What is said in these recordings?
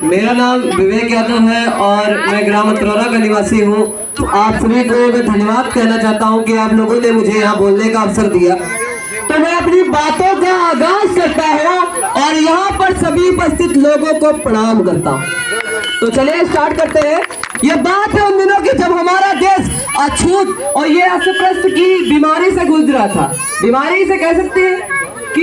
मेरा नाम विवेक यादव है और मैं ग्राम अतरौरा का निवासी हूँ। तो आप सभी को मैं धन्यवाद कहना चाहता हूँ कि आप लोगों ने मुझे यहाँ बोलने का अवसर दिया। तो मैं अपनी बातों का आगाज करता हूँ और यहाँ पर सभी उपस्थित लोगों को प्रणाम करता हूँ। तो चलिए स्टार्ट करते हैं। ये बात है उन दिनों की जब हमारा देश अछूत और ये अस्वस्थ की बीमारी से गुजरा था। बीमारी से कह सकते हैं कि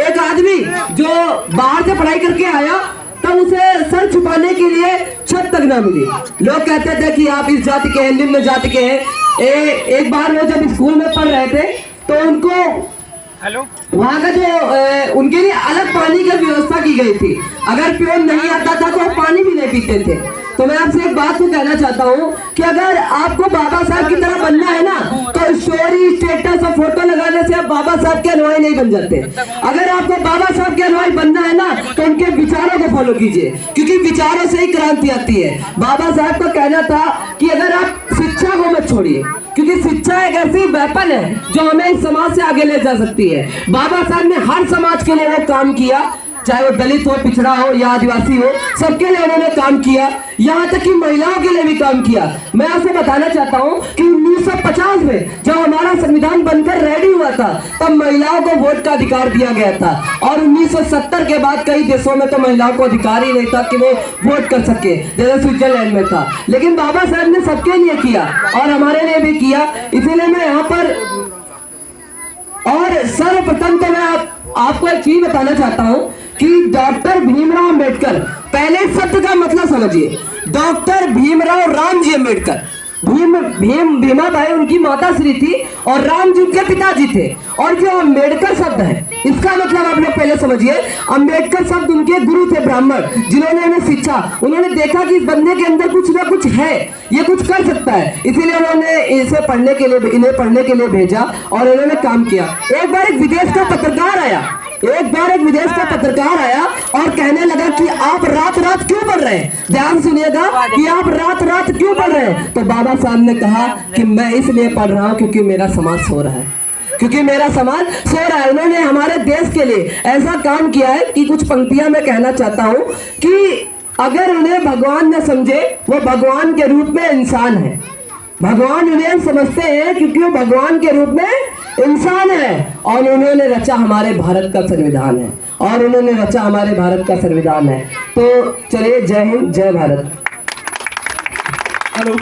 एक आदमी जो बाहर से पढ़ाई करके आया तब उसे सर छुपाने के लिए छत तक ना मिली। लोग कहते थे कि आप इस जाति के हैं, निम्न जाति के हैं। एक बार वो जब स्कूल में पढ़ रहे थे तो उनको वहाँ का जो उनके लिए अलग पानी की व्यवस्था की गई थी। अगर प्योन नहीं आता था तो वो पानी भी नहीं पीते थे। तो मैं आपसे एक बात को कहना चाहता हूँ कि अगर आपको बाबा साहब की तरह बनना है ना तो स्टोरी, स्टेटस और फोटो लगाने से आप बाबा साहब के अनुयायी नहीं बन जाते। अगर आपको बाबा साहब के अनुयायी बनना है ना तो उनके विचारों को फॉलो कीजिए, क्योंकि विचारों से ही क्रांति आती है। बाबा साहब का कहना था कि अगर आप शिक्षा को मत छोड़िए, क्योंकि शिक्षा एक ऐसी वेपन है जो हमें इस समाज से आगे ले जा सकती है। बाबा साहब ने हर समाज के लिए वो काम किया, चाहे वो दलित हो, पिछड़ा हो या आदिवासी हो, सबके लिए उन्होंने काम किया। यहाँ तक कि महिलाओं के लिए भी काम किया। मैं आपसे बताना चाहता हूँ कि 1950 में जब हमारा संविधान बनकर रेडी हुआ था तब महिलाओं को वोट का अधिकार दिया गया था और 1970 के बाद कई देशों में तो महिलाओं को अधिकार ही नहीं था कि वो वोट कर सके, जैसे स्विट्जरलैंड में था। लेकिन बाबा साहब ने सबके लिए किया और हमारे लिए भी किया। इसीलिए मैं यहाँ पर और सर्वप्रथम तो मैं आपको एक चीज बताना चाहता हूँ कि डॉक्टर भीमराव अम्बेडकर, पहले शब्द का मतलब समझिए, डॉक्टर भीमराव रामजी अम्बेडकर। भीमा भाई उनकी माता श्री थी और राम जी उनके पिताजी थे। और जो अम्बेडकर शब्द है इसका मतलब आप लोग पहले समझिए, अम्बेडकर शब्द उनके गुरु थे, ब्राह्मण, जिन्होंने उन्हें शिक्षा, उन्होंने देखा कि इस बंदे के अंदर कुछ ना कुछ है, ये कुछ कर सकता है, इसीलिए उन्होंने इन्हें पढ़ने के लिए भेजा और उन्होंने काम किया। एक बार एक विदेश का पत्रकार आया और कहने लगा कि आप रात रात क्यों पढ़ रहे हैं, ध्यान सुनिएगा कि आप रात रात क्यों पढ़ रहे हैं। तो बाबा साहब ने कहा कि मैं इसलिए पढ़ रहा हूं क्योंकि मेरा समाज सो रहा है, उन्होंने हमारे देश के लिए ऐसा काम किया है कि कुछ पंक्तियां मैं कहना चाहता हूं कि अगर उन्हें भगवान न समझे वो भगवान के रूप में इंसान है। भगवान उन्हें समझते हैं क्योंकि वो भगवान के रूप में इंसान है और उन्होंने रचा हमारे भारत का संविधान है। तो चलिए, जय हिंद, जय भारत। हेलो।